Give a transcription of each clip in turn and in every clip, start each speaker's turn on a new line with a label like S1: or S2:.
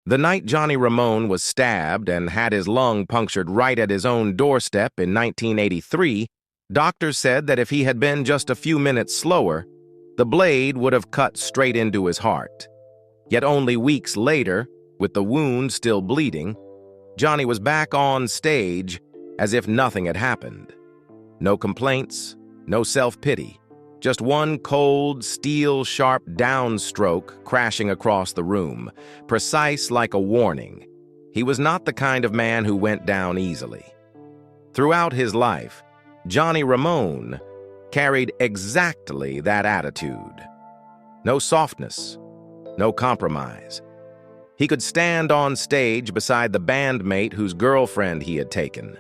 S1: The night Johnny Ramone was stabbed and had his lung punctured right at his own doorstep in 1983, doctors said that if he had been just a few minutes slower, the blade would have cut straight into his heart. Yet only weeks later, with the wound still bleeding, Johnny was back on stage as if nothing had happened. No complaints, no self-pity, just one cold, steel-sharp downstroke crashing across the room, precise like a warning. He was not the kind of man who went down easily. Throughout his life, Johnny Ramone carried exactly that attitude. No softness, no compromise. He could stand on stage beside the bandmate whose girlfriend he had taken,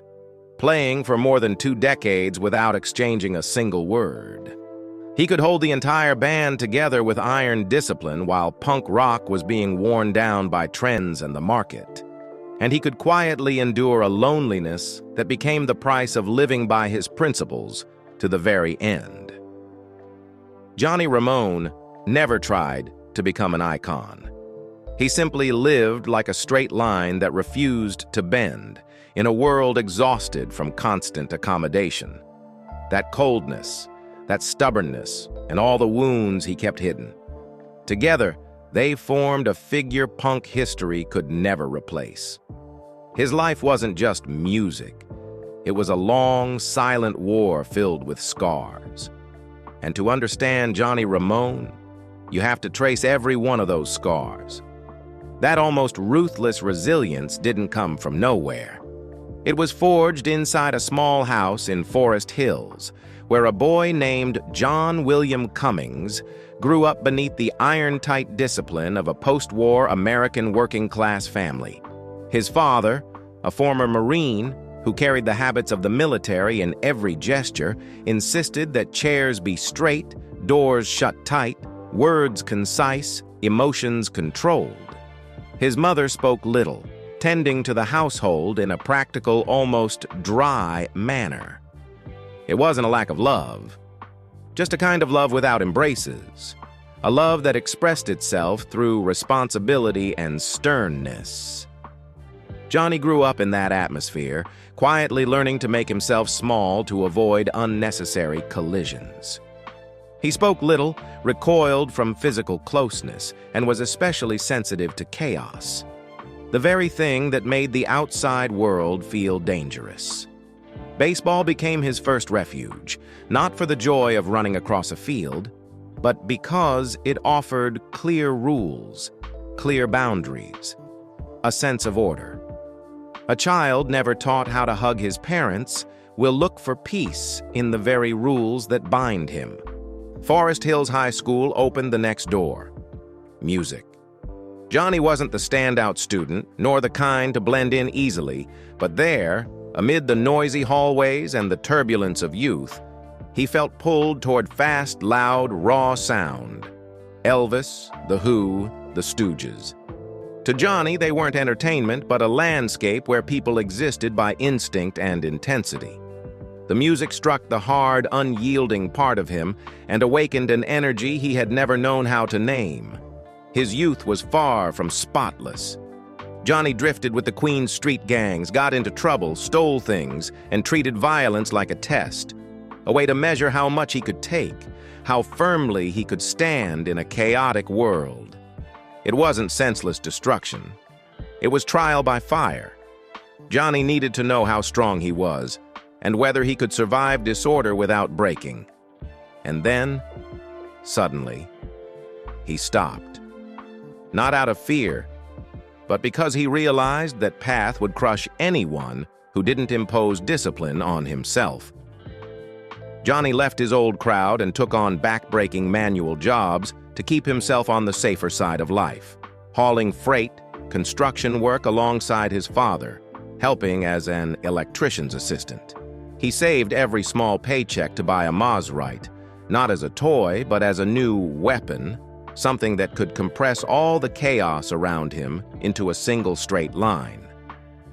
S1: playing for more than 2 decades without exchanging a single word. He could hold the entire band together with iron discipline while punk rock was being worn down by trends and the market. And he could quietly endure a loneliness that became the price of living by his principles to the very end. Johnny Ramone never tried to become an icon. He simply lived like a straight line that refused to bend in a world exhausted from constant accommodation. That coldness, that stubbornness, and all the wounds he kept hidden. Together, they formed a figure punk history could never replace. His life wasn't just music. It was a long, silent war filled with scars. And to understand Johnny Ramone, you have to trace every one of those scars. That almost ruthless resilience didn't come from nowhere. It was forged inside a small house in Forest Hills, where a boy named John William Cummings grew up beneath the iron-tight discipline of a post-war American working-class family. His father, a former Marine who carried the habits of the military in every gesture, insisted that chairs be straight, doors shut tight, words concise, emotions controlled. His mother spoke little, tending to the household in a practical, almost dry manner. It wasn't a lack of love, just a kind of love without embraces, a love that expressed itself through responsibility and sternness. Johnny grew up in that atmosphere, quietly learning to make himself small to avoid unnecessary collisions. He spoke little, recoiled from physical closeness, and was especially sensitive to chaos, the very thing that made the outside world feel dangerous. Baseball became his first refuge, not for the joy of running across a field, but because it offered clear rules, clear boundaries, a sense of order. A child never taught how to hug his parents will look for peace in the very rules that bind him. Forest Hills High School opened the next door: music. Johnny wasn't the standout student, nor the kind to blend in easily, but there, amid the noisy hallways and the turbulence of youth, he felt pulled toward fast, loud, raw sound. Elvis, The Who, The Stooges. To Johnny, they weren't entertainment, but a landscape where people existed by instinct and intensity. The music struck the hard, unyielding part of him and awakened an energy he had never known how to name. His youth was far from spotless. Johnny drifted with the Queen Street gangs, got into trouble, stole things, and treated violence like a test, a way to measure how much he could take, how firmly he could stand in a chaotic world. It wasn't senseless destruction. It was trial by fire. Johnny needed to know how strong he was, and whether he could survive disorder without breaking. And then, suddenly, he stopped. Not out of fear, but because he realized that path would crush anyone who didn't impose discipline on himself. Johnny left his old crowd and took on back-breaking manual jobs to keep himself on the safer side of life, hauling freight, construction work alongside his father, helping as an electrician's assistant. He saved every small paycheck to buy a Maserati, not as a toy, but as a new weapon, something that could compress all the chaos around him into a single straight line.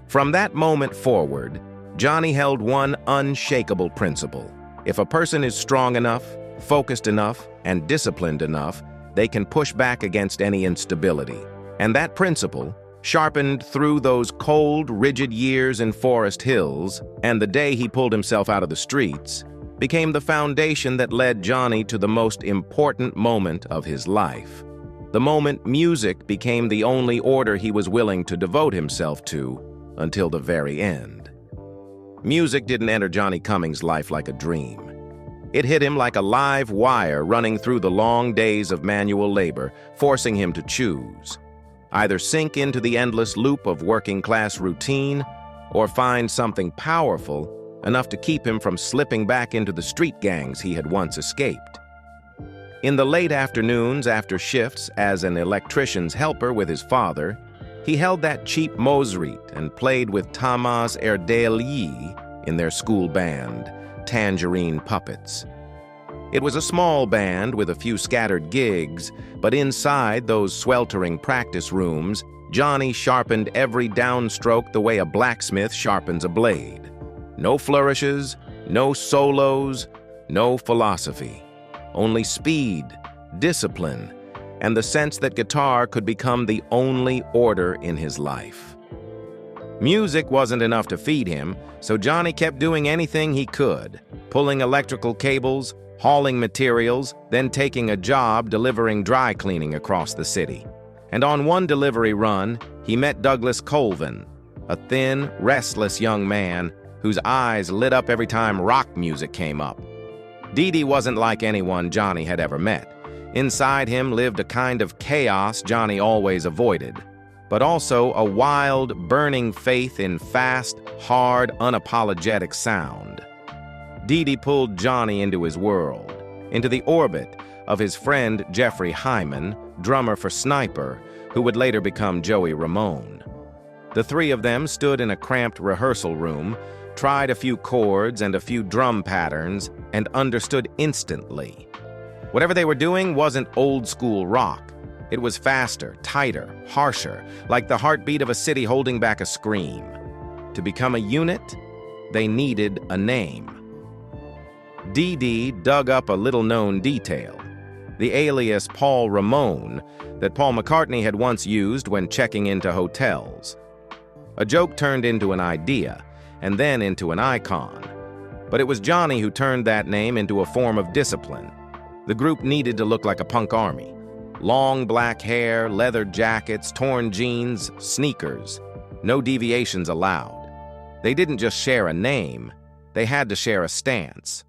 S1: From that moment forward, Johnny held one unshakable principle. If a person is strong enough, focused enough, and disciplined enough, they can push back against any instability. And that principle, sharpened through those cold, rigid years in Forest Hills, and the day he pulled himself out of the streets, became the foundation that led Johnny to the most important moment of his life. The moment music became the only order he was willing to devote himself to until the very end. Music didn't enter Johnny Cummings' life like a dream. It hit him like a live wire running through the long days of manual labor, forcing him to choose. Either sink into the endless loop of working-class routine or find something powerful enough to keep him from slipping back into the street gangs he had once escaped. In the late afternoons after shifts as an electrician's helper with his father, he held that cheap Mozart and played with Thomas Erdely in their school band, Tangerine Puppets. It was a small band with a few scattered gigs, but inside those sweltering practice rooms, Johnny sharpened every downstroke the way a blacksmith sharpens a blade. No flourishes, no solos, no philosophy. Only speed, discipline, and the sense that guitar could become the only order in his life. Music wasn't enough to feed him, so Johnny kept doing anything he could, pulling electrical cables, hauling materials, then taking a job delivering dry cleaning across the city. And on one delivery run, he met Douglas Colvin, a thin, restless young man whose eyes lit up every time rock music came up. Dee Dee wasn't like anyone Johnny had ever met. Inside him lived a kind of chaos Johnny always avoided, but also a wild, burning faith in fast, hard, unapologetic sound. Dee Dee pulled Johnny into his world, into the orbit of his friend Jeffrey Hyman, drummer for Sniper, who would later become Joey Ramone. The three of them stood in a cramped rehearsal room, tried a few chords and a few drum patterns, and understood instantly. Whatever they were doing wasn't old-school rock. It was faster, tighter, harsher, like the heartbeat of a city holding back a scream. To become a unit, they needed a name. Dee Dee dug up a little-known detail, the alias Paul Ramone that Paul McCartney had once used when checking into hotels. A joke turned into an idea, and then into an icon. But it was Johnny who turned that name into a form of discipline. The group needed to look like a punk army. Long black hair, leather jackets, torn jeans, sneakers. No deviations allowed. They didn't just share a name, they had to share a stance.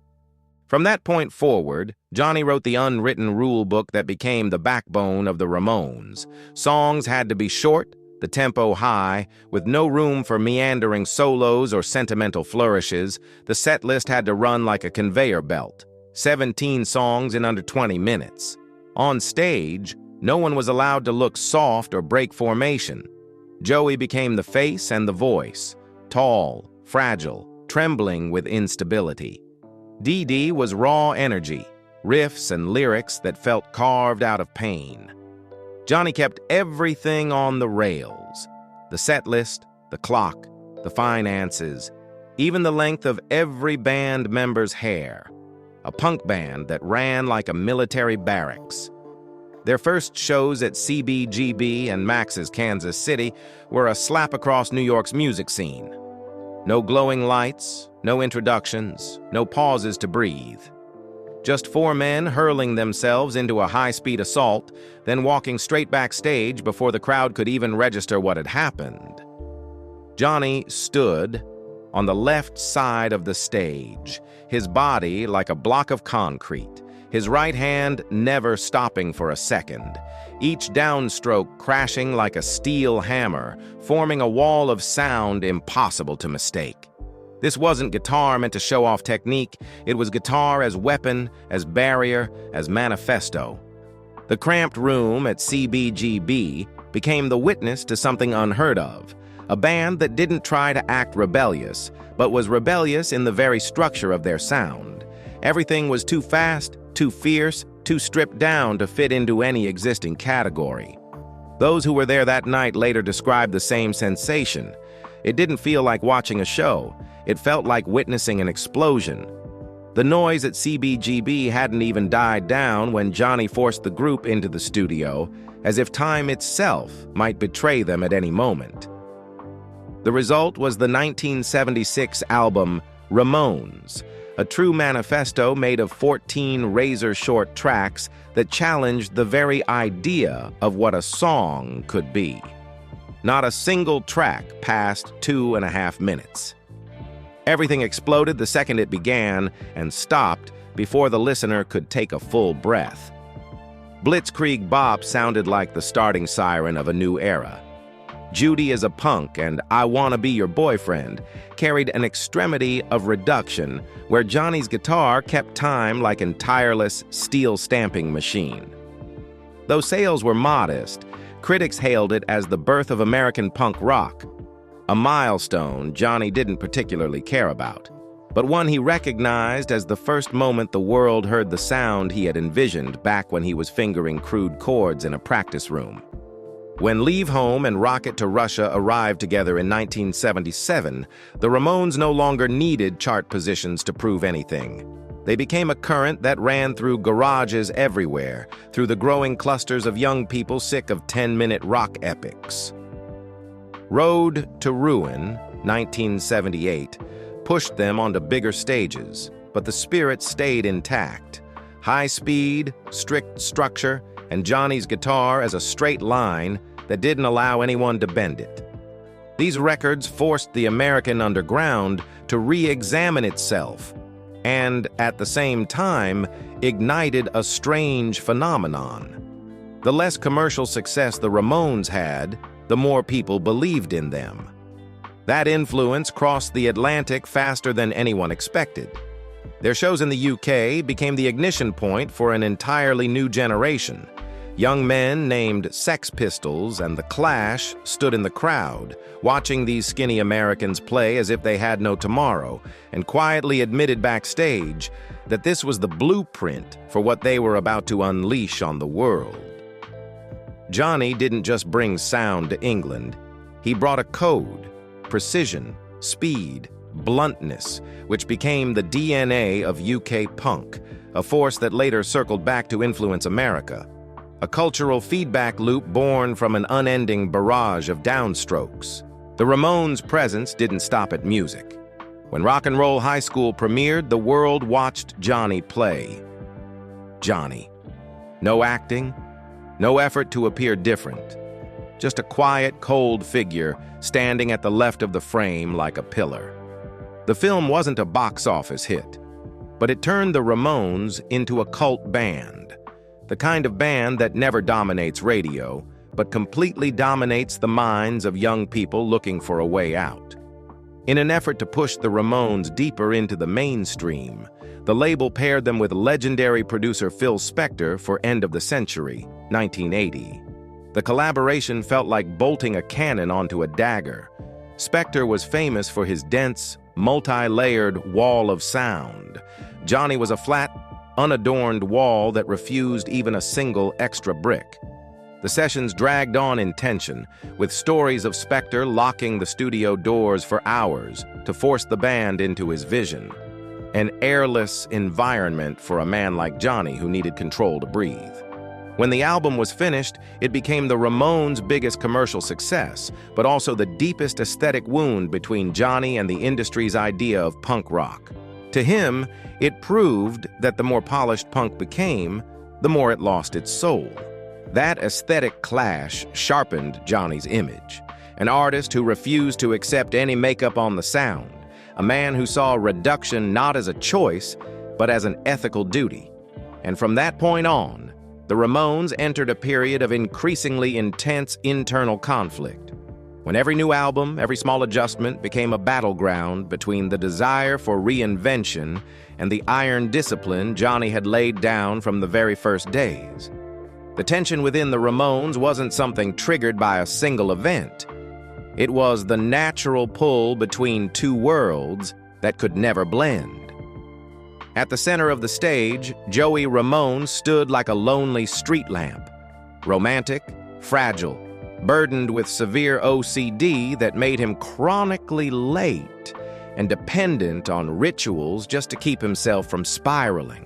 S1: From that point forward, Johnny wrote the unwritten rule book that became the backbone of the Ramones. Songs had to be short, the tempo high, with no room for meandering solos or sentimental flourishes. The set list had to run like a conveyor belt. 17 songs in under 20 minutes. On stage, no one was allowed to look soft or break formation. Joey became the face and the voice, tall, fragile, trembling with instability. Dee Dee was raw energy, riffs and lyrics that felt carved out of pain. Johnny kept everything on the rails. The set list, the clock, the finances, even the length of every band member's hair. A punk band that ran like a military barracks. Their first shows at CBGB and Max's Kansas City were a slap across New York's music scene. No glowing lights, no introductions, no pauses to breathe. Just four men hurling themselves into a high-speed assault, then walking straight backstage before the crowd could even register what had happened. Johnny stood on the left side of the stage, his body like a block of concrete, his right hand never stopping for a second, each downstroke crashing like a steel hammer, forming a wall of sound impossible to mistake. This wasn't guitar meant to show off technique, it was guitar as weapon, as barrier, as manifesto. The cramped room at CBGB became the witness to something unheard of, a band that didn't try to act rebellious, but was rebellious in the very structure of their sound. Everything was too fast, too fierce, too stripped down to fit into any existing category. Those who were there that night later described the same sensation. It didn't feel like watching a show. It felt like witnessing an explosion. The noise at CBGB hadn't even died down when Johnny forced the group into the studio, as if time itself might betray them at any moment. The result was the 1976 album Ramones, a true manifesto made of 14 razor-short tracks that challenged the very idea of what a song could be. Not a single track passed 2.5 minutes. Everything exploded the second it began and stopped before the listener could take a full breath. Blitzkrieg Bop sounded like the starting siren of a new era. Judy is a Punk and I Wanna Be Your Boyfriend carried an extremity of reduction where Johnny's guitar kept time like a tireless steel stamping machine. Though sales were modest, critics hailed it as the birth of American punk rock, a milestone Johnny didn't particularly care about, but one he recognized as the first moment the world heard the sound he had envisioned back when he was fingering crude chords in a practice room. When Leave Home and Rocket to Russia arrived together in 1977, the Ramones no longer needed chart positions to prove anything. They became a current that ran through garages everywhere, through the growing clusters of young people sick of 10-minute rock epics. Road to Ruin, 1978, pushed them onto bigger stages, but the spirit stayed intact. High speed, strict structure, and Johnny's guitar as a straight line that didn't allow anyone to bend it. These records forced the American underground to re-examine itself and, at the same time, ignited a strange phenomenon. The less commercial success the Ramones had, the more people believed in them. That influence crossed the Atlantic faster than anyone expected. Their shows in the UK became the ignition point for an entirely new generation. Young men named Sex Pistols and The Clash stood in the crowd, watching these skinny Americans play as if they had no tomorrow, and quietly admitted backstage that this was the blueprint for what they were about to unleash on the world. Johnny didn't just bring sound to England. He brought a code, precision, speed, bluntness, which became the DNA of UK punk, a force that later circled back to influence America. A cultural feedback loop born from an unending barrage of downstrokes. The Ramones' presence didn't stop at music. When Rock and Roll High School premiered, the world watched Johnny play. Johnny. No acting, no effort to appear different. Just a quiet, cold figure standing at the left of the frame like a pillar. The film wasn't a box office hit, but it turned the Ramones into a cult band. The kind of band that never dominates radio, but completely dominates the minds of young people looking for a way out. In an effort to push the Ramones deeper into the mainstream, the label paired them with legendary producer Phil Spector for End of the Century, 1980. The collaboration felt like bolting a cannon onto a dagger. Spector was famous for his dense, multi-layered wall of sound. Johnny was a flat, unadorned wall that refused even a single extra brick. The sessions dragged on in tension, with stories of Spector locking the studio doors for hours to force the band into his vision. An airless environment for a man like Johnny who needed control to breathe. When the album was finished, it became the Ramones' biggest commercial success, but also the deepest aesthetic wound between Johnny and the industry's idea of punk rock. To him, it proved that the more polished punk became, the more it lost its soul. That aesthetic clash sharpened Johnny's image, an artist who refused to accept any makeup on the sound, a man who saw reduction not as a choice, but as an ethical duty. And from that point on, the Ramones entered a period of increasingly intense internal conflict, when every new album, every small adjustment became a battleground between the desire for reinvention and the iron discipline Johnny had laid down from the very first days. The tension within the Ramones wasn't something triggered by a single event. It was the natural pull between two worlds that could never blend. At the center of the stage, Joey Ramone stood like a lonely street lamp, romantic, fragile, burdened with severe OCD that made him chronically late and dependent on rituals just to keep himself from spiraling.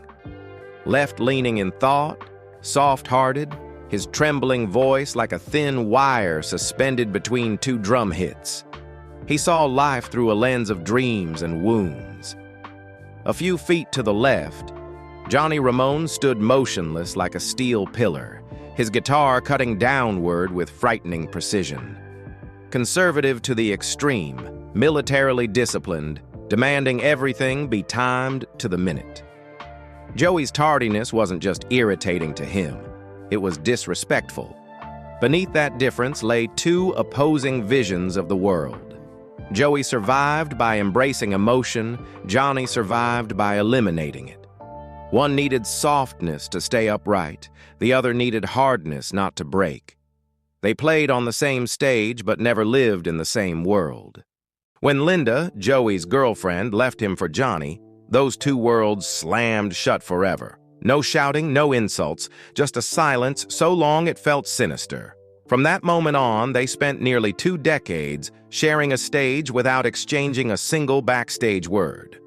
S1: Left-leaning in thought, soft-hearted, his trembling voice like a thin wire suspended between two drum hits. He saw life through a lens of dreams and wounds. A few feet to the left, Johnny Ramone stood motionless like a steel pillar, his guitar cutting downward with frightening precision. Conservative to the extreme, militarily disciplined, demanding everything be timed to the minute. Joey's tardiness wasn't just irritating to him, it was disrespectful. Beneath that difference lay two opposing visions of the world. Joey survived by embracing emotion, Johnny survived by eliminating it. One needed softness to stay upright, the other needed hardness not to break. They played on the same stage but never lived in the same world. When Linda, Joey's girlfriend, left him for Johnny, those two worlds slammed shut forever. No shouting, no insults, just a silence so long it felt sinister. From that moment on, they spent nearly 2 decades sharing a stage without exchanging a single backstage word.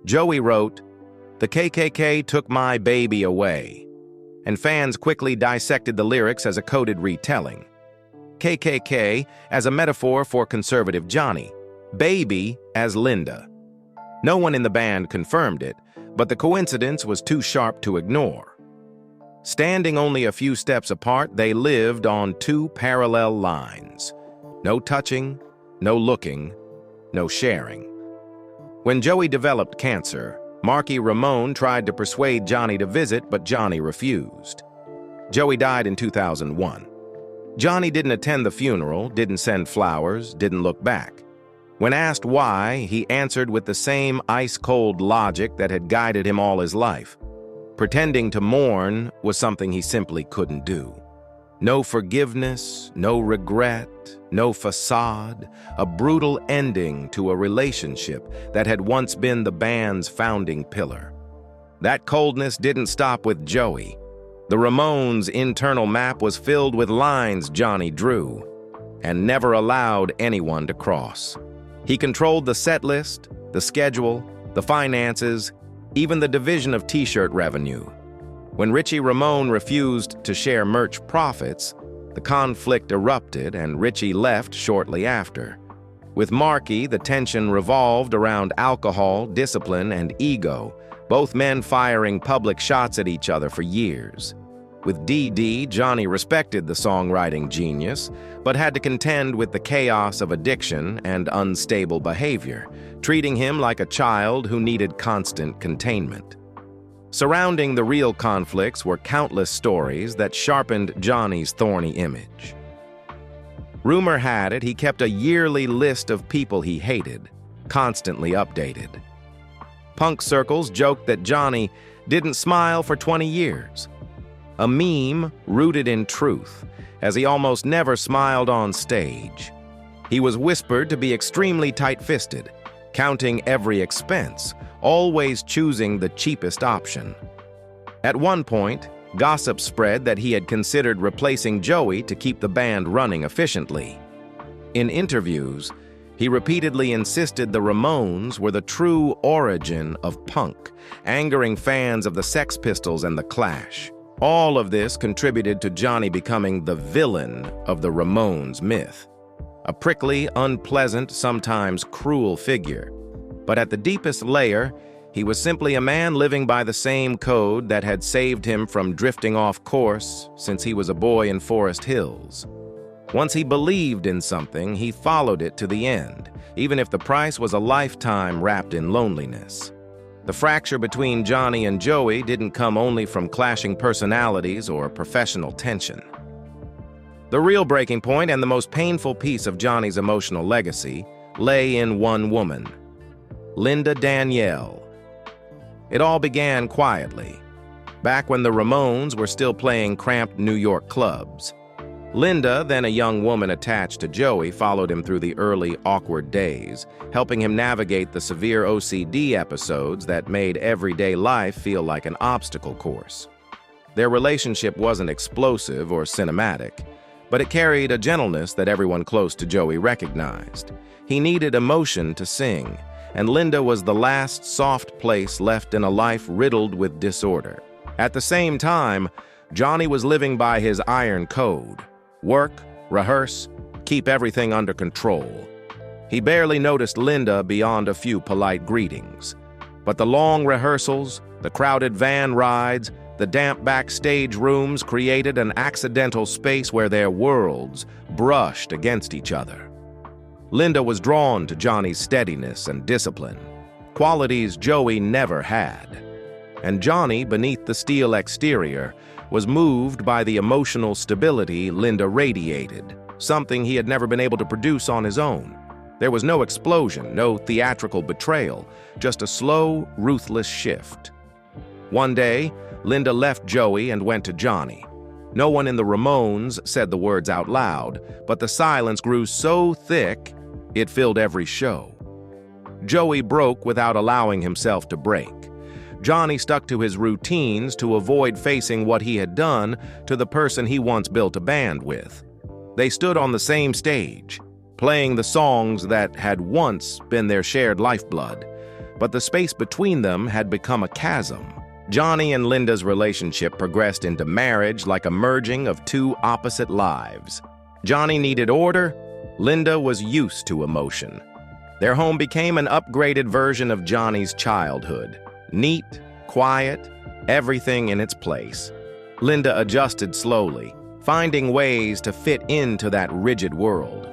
S1: Joey wrote, "The KKK took my baby away," and fans quickly dissected the lyrics as a coded retelling. KKK as a metaphor for conservative Johnny, baby as Linda. No one in the band confirmed it, but the coincidence was too sharp to ignore. Standing only a few steps apart, they lived on 2 parallel lines. No touching, no looking, no sharing. When Joey developed cancer, Marky Ramone tried to persuade Johnny to visit, but Johnny refused. Joey died in 2001. Johnny didn't attend the funeral, didn't send flowers, didn't look back. When asked why, he answered with the same ice-cold logic that had guided him all his life. Pretending to mourn was something he simply couldn't do. No forgiveness, no regret, no facade, a brutal ending to a relationship that had once been the band's founding pillar. That coldness didn't stop with Joey. The Ramones' internal map was filled with lines Johnny drew and never allowed anyone to cross. He controlled the set list, the schedule, the finances, even the division of t-shirt revenue. When Richie Ramone refused to share merch profits, the conflict erupted and Richie left shortly after. With Marky, the tension revolved around alcohol, discipline, and ego, both men firing public shots at each other for years. With DD, Johnny respected the songwriting genius, but had to contend with the chaos of addiction and unstable behavior, treating him like a child who needed constant containment. Surrounding the real conflicts were countless stories that sharpened Johnny's thorny image. Rumor had it he kept a yearly list of people he hated, constantly updated. Punk circles joked that Johnny didn't smile for 20 years. A meme rooted in truth, as he almost never smiled on stage. He was whispered to be extremely tight-fisted, counting every expense, always choosing the cheapest option. At one point, gossip spread that he had considered replacing Joey to keep the band running efficiently. In interviews, he repeatedly insisted the Ramones were the true origin of punk, angering fans of the Sex Pistols and the Clash. All of this contributed to Johnny becoming the villain of the Ramones myth. A prickly, unpleasant, sometimes cruel figure. But at the deepest layer, he was simply a man living by the same code that had saved him from drifting off course since he was a boy in Forest Hills. Once he believed in something, he followed it to the end, even if the price was a lifetime wrapped in loneliness. The fracture between Johnny and Joey didn't come only from clashing personalities or professional tension. The real breaking point and the most painful piece of Johnny's emotional legacy lay in one woman, Linda Danielle. It all began quietly, back when the Ramones were still playing cramped New York clubs. Linda, then a young woman attached to Joey, followed him through the early, awkward days, helping him navigate the severe OCD episodes that made everyday life feel like an obstacle course. Their relationship wasn't explosive or cinematic, but it carried a gentleness that everyone close to Joey recognized. He needed emotion to sing, and Linda was the last soft place left in a life riddled with disorder. At the same time, Johnny was living by his iron code: work, rehearse, keep everything under control. He barely noticed Linda beyond a few polite greetings. But the long rehearsals, the crowded van rides, the damp backstage rooms created an accidental space where their worlds brushed against each other. Linda was drawn to Johnny's steadiness and discipline, qualities Joey never had. And Johnny, beneath the steel exterior, was moved by the emotional stability Linda radiated, something he had never been able to produce on his own. There was no explosion, no theatrical betrayal, just a slow, ruthless shift. One day, Linda left Joey and went to Johnny. No one in the Ramones said the words out loud, but the silence grew so thick, it filled every show. Joey broke without allowing himself to break. Johnny stuck to his routines to avoid facing what he had done to the person he once built a band with. They stood on the same stage, playing the songs that had once been their shared lifeblood, but the space between them had become a chasm. Johnny and Linda's relationship progressed into marriage like a merging of two opposite lives. Johnny needed order, Linda was used to emotion. Their home became an upgraded version of Johnny's childhood. Neat, quiet, everything in its place. Linda adjusted slowly, finding ways to fit into that rigid world,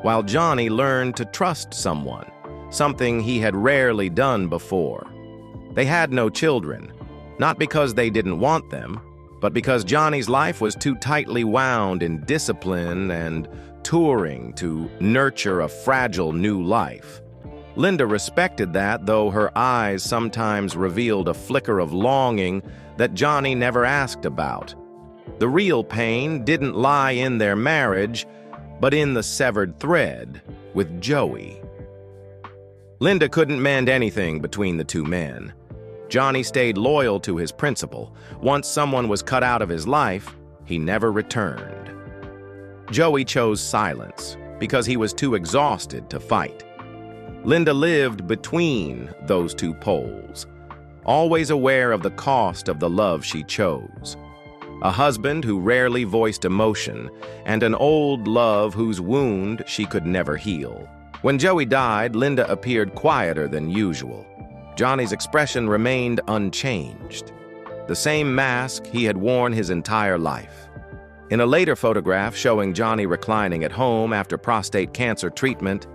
S1: while Johnny learned to trust someone, something he had rarely done before. They had no children, not because they didn't want them, but because Johnny's life was too tightly wound in discipline and touring to nurture a fragile new life. Linda respected that, though her eyes sometimes revealed a flicker of longing that Johnny never asked about. The real pain didn't lie in their marriage, but in the severed thread with Joey. Linda couldn't mend anything between the two men. Johnny stayed loyal to his principle. Once someone was cut out of his life, he never returned. Joey chose silence because he was too exhausted to fight. Linda lived between those two poles, always aware of the cost of the love she chose. A husband who rarely voiced emotion, and an old love whose wound she could never heal. When Joey died, Linda appeared quieter than usual. Johnny's expression remained unchanged, the same mask he had worn his entire life. In a later photograph showing Johnny reclining at home after prostate cancer treatment,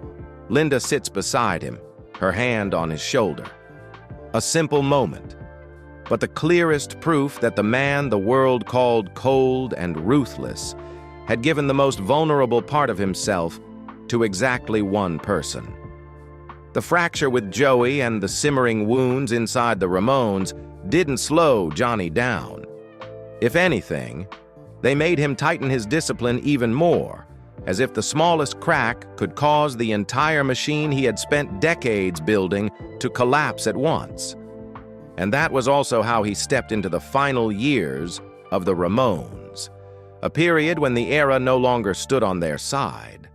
S1: Linda sits beside him, her hand on his shoulder. A simple moment, but the clearest proof that the man the world called cold and ruthless had given the most vulnerable part of himself to exactly one person. The fracture with Joey and the simmering wounds inside the Ramones didn't slow Johnny down. If anything, they made him tighten his discipline even more, as if the smallest crack could cause the entire machine he had spent decades building to collapse at once. And that was also how he stepped into the final years of the Ramones, a period when the era no longer stood on their side.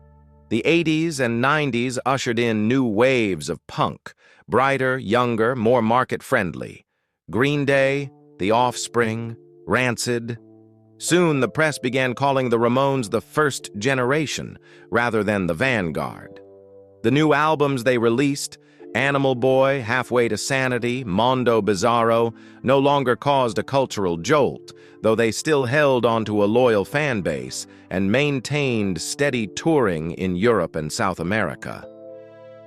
S1: The 80s and 90s ushered in new waves of punk, brighter, younger, more market-friendly. Green Day, The Offspring, Rancid. Soon the press began calling the Ramones the first generation, rather than the vanguard. The new albums they released, Animal Boy, Halfway to Sanity, Mondo Bizarro, no longer caused a cultural jolt, though they still held onto a loyal fan base and maintained steady touring in Europe and South America.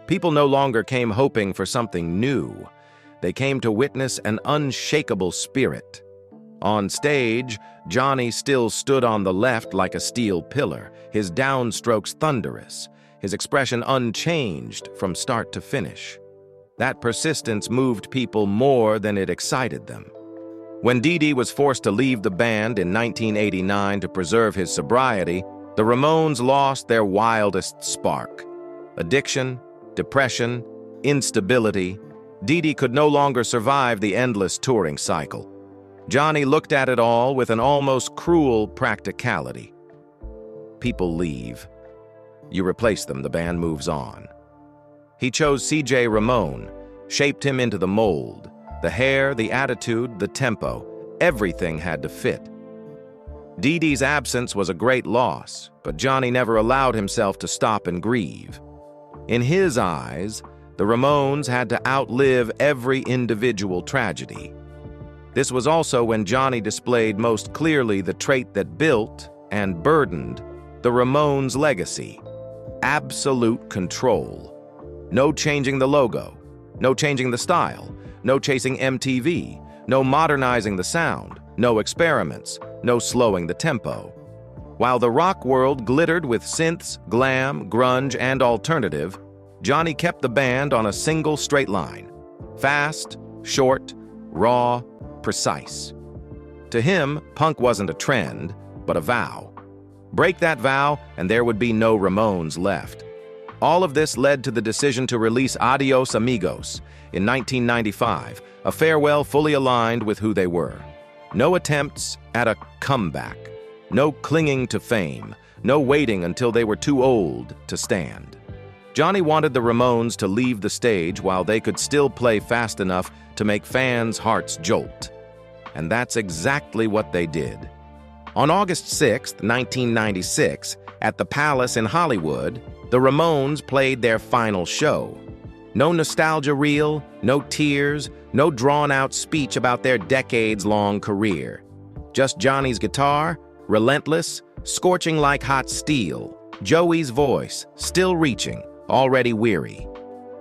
S1: People no longer came hoping for something new. They came to witness an unshakable spirit. On stage, Johnny still stood on the left like a steel pillar, his downstrokes thunderous, his expression unchanged from start to finish. That persistence moved people more than it excited them. When Dee was forced to leave the band in 1989 to preserve his sobriety, the Ramones lost their wildest spark. Addiction, depression, instability. Dee could no longer survive the endless touring cycle. Johnny looked at it all with an almost cruel practicality. People leave. You replace them, the band moves on. He chose C.J. Ramone, shaped him into the mold. The hair, the attitude, the tempo, everything had to fit. Dee Dee's absence was a great loss, but Johnny never allowed himself to stop and grieve. In his eyes, the Ramones had to outlive every individual tragedy. This was also when Johnny displayed most clearly the trait that built and burdened the Ramones' legacy: absolute control. No changing the logo, no changing the style, no chasing MTV, no modernizing the sound, no experiments, no slowing the tempo. While the rock world glittered with synths, glam, grunge, and alternative, Johnny kept the band on a single straight line: fast, short, raw, precise. To him, punk wasn't a trend, but a vow. Break that vow, and there would be no Ramones left. All of this led to the decision to release Adios Amigos in 1995, a farewell fully aligned with who they were. No attempts at a comeback, no clinging to fame, no waiting until they were too old to stand. Johnny wanted the Ramones to leave the stage while they could still play fast enough to make fans' hearts jolt. And that's exactly what they did. On August 6, 1996, at the Palace in Hollywood, the Ramones played their final show. No nostalgia reel, no tears, no drawn-out speech about their decades-long career. Just Johnny's guitar, relentless, scorching like hot steel. Joey's voice, still reaching, already weary.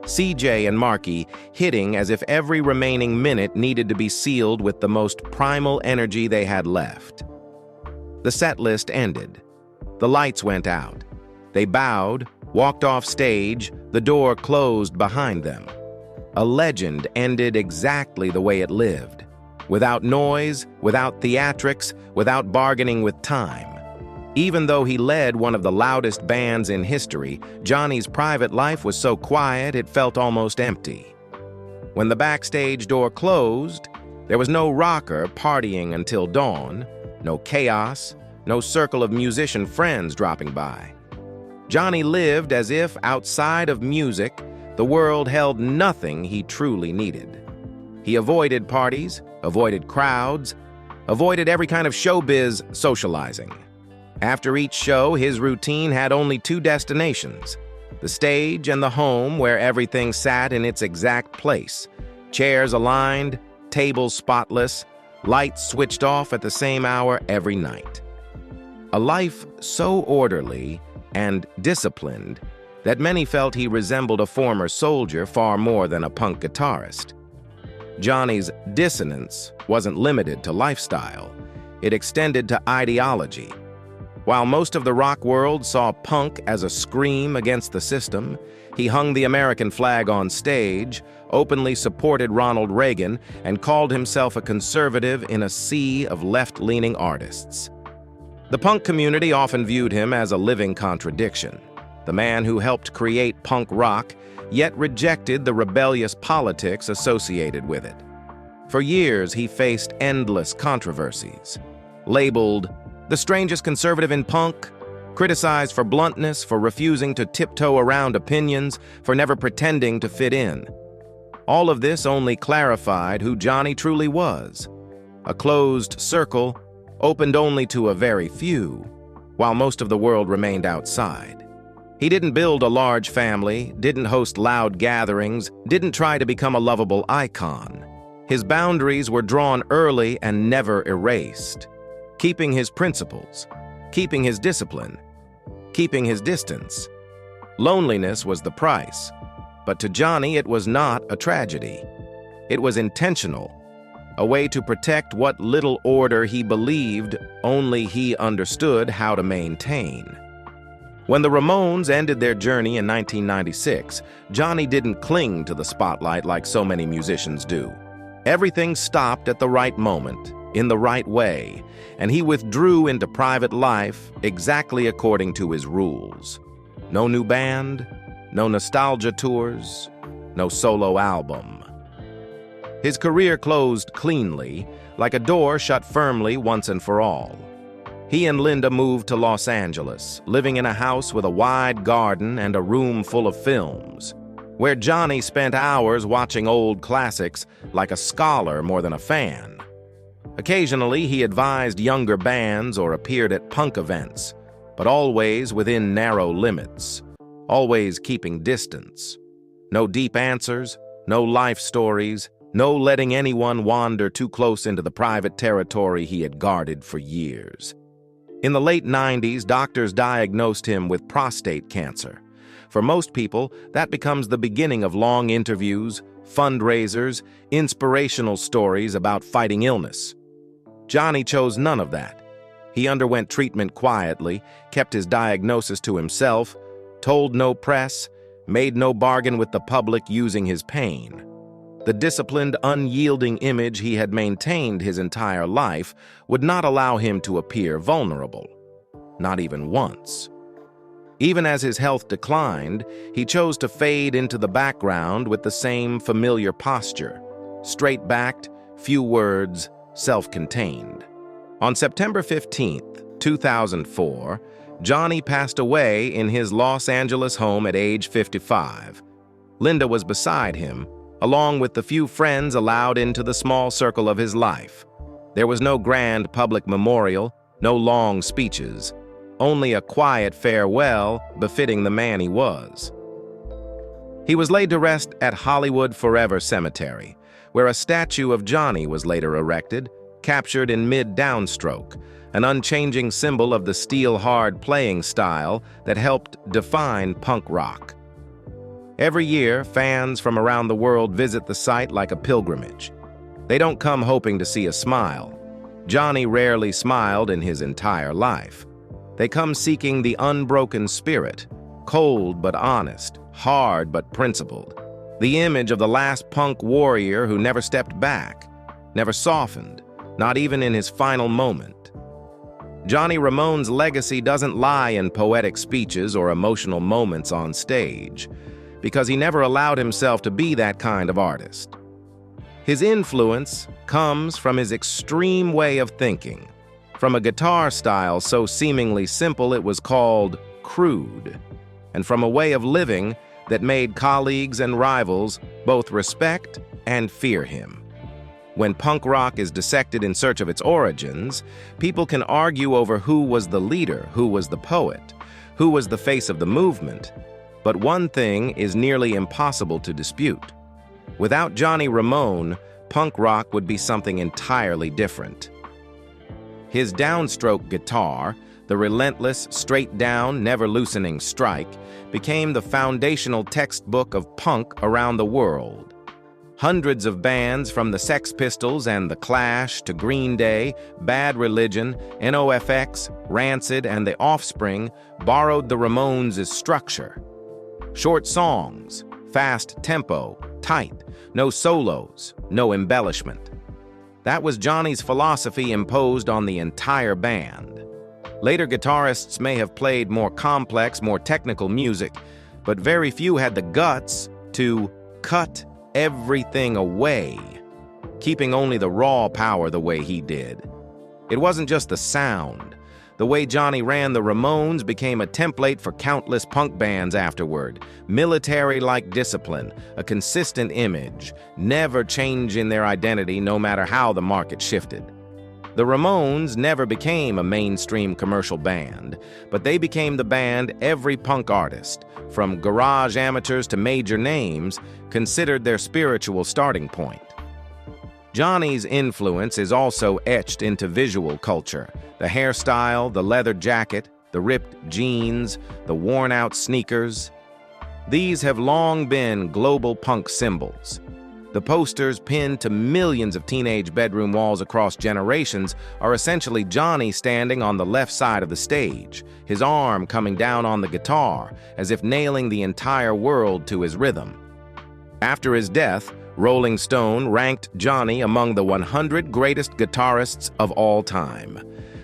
S1: CJ and Marky hitting as if every remaining minute needed to be sealed with the most primal energy they had left. The set list ended. The lights went out. They bowed, walked off stage, the door closed behind them. A legend ended exactly the way it lived. Without noise, without theatrics, without bargaining with time. Even though he led one of the loudest bands in history, Johnny's private life was so quiet it felt almost empty. When the backstage door closed, there was no rocker partying until dawn, no chaos, no circle of musician friends dropping by. Johnny lived as if, outside of music, the world held nothing he truly needed. He avoided parties, avoided crowds, avoided every kind of showbiz socializing. After each show, his routine had only two destinations: the stage and the home where everything sat in its exact place. Chairs aligned, tables spotless, lights switched off at the same hour every night. A life so orderly and disciplined that many felt he resembled a former soldier far more than a punk guitarist. Johnny's dissonance wasn't limited to lifestyle. It extended to ideology. While most of the rock world saw punk as a scream against the system, he hung the American flag on stage, openly supported Ronald Reagan, and called himself a conservative in a sea of left-leaning artists. The punk community often viewed him as a living contradiction, the man who helped create punk rock, yet rejected the rebellious politics associated with it. For years, he faced endless controversies. Labeled the strangest conservative in punk, criticized for bluntness, for refusing to tiptoe around opinions, for never pretending to fit in. All of this only clarified who Johnny truly was: a closed circle, opened only to a very few, while most of the world remained outside. He didn't build a large family, didn't host loud gatherings, didn't try to become a lovable icon. His boundaries were drawn early and never erased, keeping his principles, keeping his discipline, keeping his distance. Loneliness was the price, but to Johnny it was not a tragedy. It was intentional, a way to protect what little order he believed only he understood how to maintain. When the Ramones ended their journey in 1996, Johnny didn't cling to the spotlight like so many musicians do. Everything stopped at the right moment, in the right way, and he withdrew into private life exactly according to his rules. No new band, no nostalgia tours, no solo album. His career closed cleanly, like a door shut firmly once and for all. He and Linda moved to Los Angeles, living in a house with a wide garden and a room full of films, where Johnny spent hours watching old classics like a scholar more than a fan. Occasionally, he advised younger bands or appeared at punk events, but always within narrow limits, always keeping distance. No deep answers, no life stories, no letting anyone wander too close into the private territory he had guarded for years. In the late 90s, doctors diagnosed him with prostate cancer. For most people, that becomes the beginning of long interviews, fundraisers, inspirational stories about fighting illness. Johnny chose none of that. He underwent treatment quietly, kept his diagnosis to himself, told no press, made no bargain with the public using his pain. The disciplined, unyielding image he had maintained his entire life would not allow him to appear vulnerable. Not even once. Even as his health declined, he chose to fade into the background with the same familiar posture, straight-backed, few words, self-contained. On September 15, 2004, Johnny passed away in his Los Angeles home at age 55. Linda was beside him, along with the few friends allowed into the small circle of his life. There was no grand public memorial, no long speeches, only a quiet farewell befitting the man he was. He was laid to rest at Hollywood Forever Cemetery, where a statue of Johnny was later erected, captured in mid-downstroke, an unchanging symbol of the steel-hard playing style that helped define punk rock. Every year, fans from around the world visit the site like a pilgrimage. They don't come hoping to see a smile. Johnny rarely smiled in his entire life. They come seeking the unbroken spirit, cold but honest, hard but principled. The image of the last punk warrior who never stepped back, never softened, not even in his final moment. Johnny Ramone's legacy doesn't lie in poetic speeches or emotional moments on stage, because he never allowed himself to be that kind of artist. His influence comes from his extreme way of thinking, from a guitar style so seemingly simple it was called crude, and from a way of living that made colleagues and rivals both respect and fear him. When punk rock is dissected in search of its origins, people can argue over who was the leader, who was the poet, who was the face of the movement, but one thing is nearly impossible to dispute. Without Johnny Ramone, punk rock would be something entirely different. His downstroke guitar, the relentless, straight-down, never-loosening strike, became the foundational textbook of punk around the world. Hundreds of bands from the Sex Pistols and The Clash to Green Day, Bad Religion, NOFX, Rancid, and The Offspring borrowed the Ramones' structure. Short songs, fast tempo, tight, no solos, no embellishment. That was Johnny's philosophy imposed on the entire band. Later guitarists may have played more complex, more technical music, but very few had the guts to cut everything away, keeping only the raw power the way he did. It wasn't just the sound. The way Johnny ran the Ramones became a template for countless punk bands afterward. Military-like discipline, a consistent image, never changing their identity no matter how the market shifted. The Ramones never became a mainstream commercial band, but they became the band every punk artist, from garage amateurs to major names, considered their spiritual starting point. Johnny's influence is also etched into visual culture. The hairstyle, the leather jacket, the ripped jeans, the worn-out sneakers. These have long been global punk symbols. The posters pinned to millions of teenage bedroom walls across generations are essentially Johnny standing on the left side of the stage, his arm coming down on the guitar, as if nailing the entire world to his rhythm. After his death, Rolling Stone ranked Johnny among the 100 greatest guitarists of all time.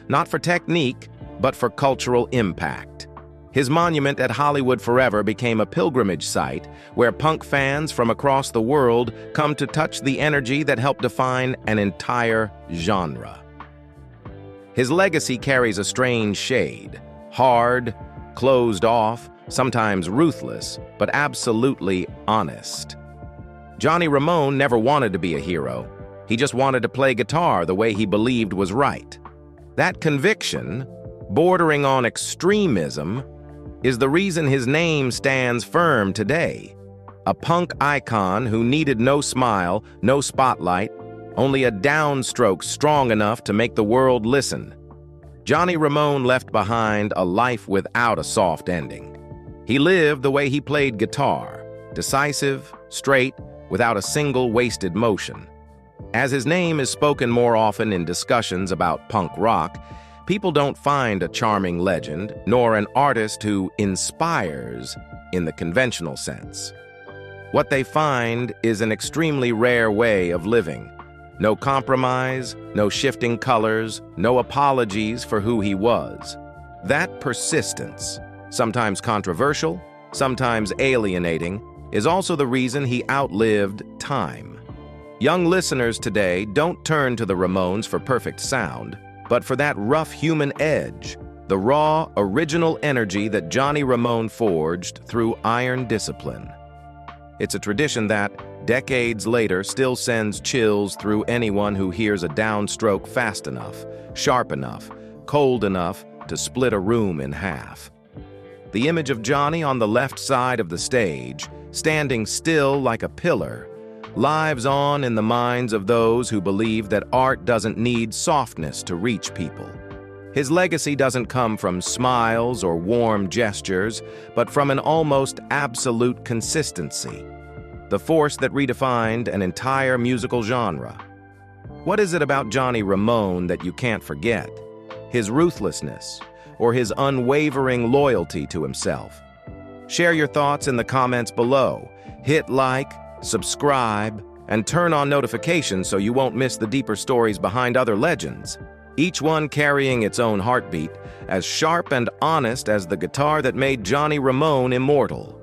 S1: Not for technique, but for cultural impact. His monument at Hollywood Forever became a pilgrimage site where punk fans from across the world come to touch the energy that helped define an entire genre. His legacy carries a strange shade. Hard, closed off, sometimes ruthless, but absolutely honest. Johnny Ramone never wanted to be a hero. He just wanted to play guitar the way he believed was right. That conviction, bordering on extremism, is the reason his name stands firm today. A punk icon who needed no smile, no spotlight, only a downstroke strong enough to make the world listen. Johnny Ramone left behind a life without a soft ending. He lived the way he played guitar, decisive, straight, without a single wasted motion. As his name is spoken more often in discussions about punk rock, people don't find a charming legend, nor an artist who inspires in the conventional sense. What they find is an extremely rare way of living. No compromise, no shifting colors, no apologies for who he was. That persistence, sometimes controversial, sometimes alienating, is also the reason he outlived time. Young listeners today don't turn to the Ramones for perfect sound, but for that rough human edge, the raw, original energy that Johnny Ramone forged through iron discipline. It's a tradition that, decades later, still sends chills through anyone who hears a downstroke fast enough, sharp enough, cold enough to split a room in half. The image of Johnny on the left side of the stage, standing still like a pillar, lives on in the minds of those who believe that art doesn't need softness to reach people. His legacy doesn't come from smiles or warm gestures, but from an almost absolute consistency, the force that redefined an entire musical genre. What is it about Johnny Ramone that you can't forget? His ruthlessness, or his unwavering loyalty to himself? Share your thoughts in the comments below. Hit like, subscribe, and turn on notifications so you won't miss the deeper stories behind other legends, each one carrying its own heartbeat, as sharp and honest as the guitar that made Johnny Ramone immortal.